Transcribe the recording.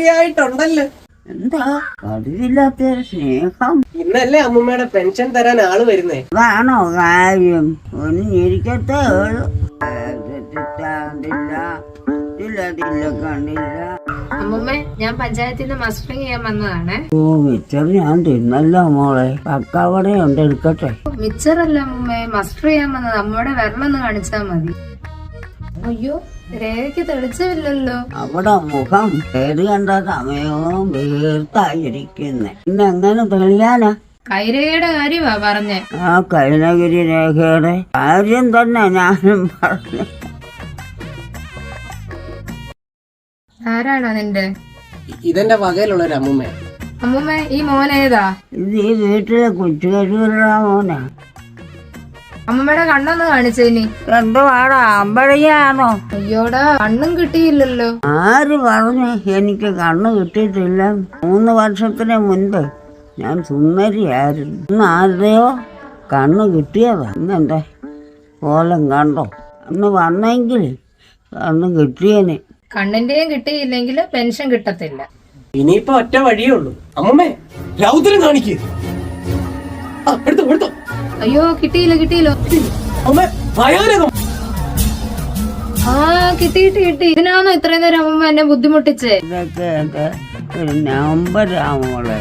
ശരിയായിട്ടുണ്ടല്ലോ. എന്താ പതിവില്ലാത്ത സ്നേഹം? ഇന്നല്ലേ അമ്മൂമ്മയുടെ പെൻഷൻ തരാൻ ആള് വരുന്നേ. അതാണോ കാര്യം? ഒന്ന് ഇരിക്കത്തേ ഉള്ളൂ. കണ്ടില്ല. അമ്മൂമ്മ, ഞാൻ പഞ്ചായത്തിൽ നിന്ന് മസ്റ്ററിങ് ചെയ്യാൻ വന്നതാണ്. ഓ, മിച്ചർ ഞാൻ തിന്നല്ലോ മോളെ. പക്കവടയുണ്ട്, എടുക്കട്ടെ. മിച്ചറല്ല അമ്മൂമ്മ, മസ്റ്റർ ചെയ്യാൻ വന്നത്. അമ്മയുടെ വിരലൊന്ന് കാണിച്ചാ മതി. അയ്യോ, രേഖയ്ക്ക് തെളിച്ചില്ലല്ലോ. അവിടെ മുഖം ഏത് കണ്ട സമയവും വീർത്തായിരിക്കുന്നേ. ഇന്നെങ്ങനെ തെളിയാനാ? കൈരേഖയുടെ കാര്യമാ പറഞ്ഞേ. ആ കൈനഗിരി രേഖയുടെ കാര്യം തന്നെ ഞാനും പറഞ്ഞു. ആരാണോ നിന്റെ? ഇതെന്റെ വകയിലുള്ള ഒരു അമ്മൂമ്മ. അമ്മൂമ്മ, ഈ മോനേതാ? ഇത് ഈ വീട്ടിലെ കൊച്ചുകഴിയുള്ള മോനാ. അമ്മമ്മയുടെ കണ്ണൊന്ന് കാണിച്ചേനി. എന്തുവാടാ, അമ്പഴയാണോ? അയ്യോടാ, കണ്ണും കിട്ടിയില്ലല്ലോ. ആര് പറഞ്ഞു എനിക്ക് കണ്ണ് കിട്ടിയിട്ടില്ല? 3 വർഷത്തിന് മുൻപ് ഞാൻ സുന്ദരിയായിരുന്നു. ഇന്ന് ആരുടെയോ കണ്ണ് കിട്ടിയതാ. ഇന്നെന്റെ കോലം കണ്ടോ? അന്ന് വന്നെങ്കിൽ കണ്ണ് കിട്ടിയേനെ. കണ്ണിന്റെയും കിട്ടിയില്ലെങ്കിൽ പെൻഷൻ കിട്ടത്തില്ല. ഇനിയിപ്പോ ഒറ്റ വഴിയേ ഉള്ളൂ. അമ്മൂമ്മേ, രൗദ്രം കാണിക്കേ. എടുത്തോ. അയ്യോ, കിട്ടിയില്ലോ. അമ്മേ, ഭയാനകം. ആ, കിട്ടി. ഇതിനാണോ ഇത്രയും നേരം അമ്മമ്മ എന്നെ ബുദ്ധിമുട്ടിച്ചേ? ഇതൊക്കെ ഒരു നമ്പരാ മോളെ.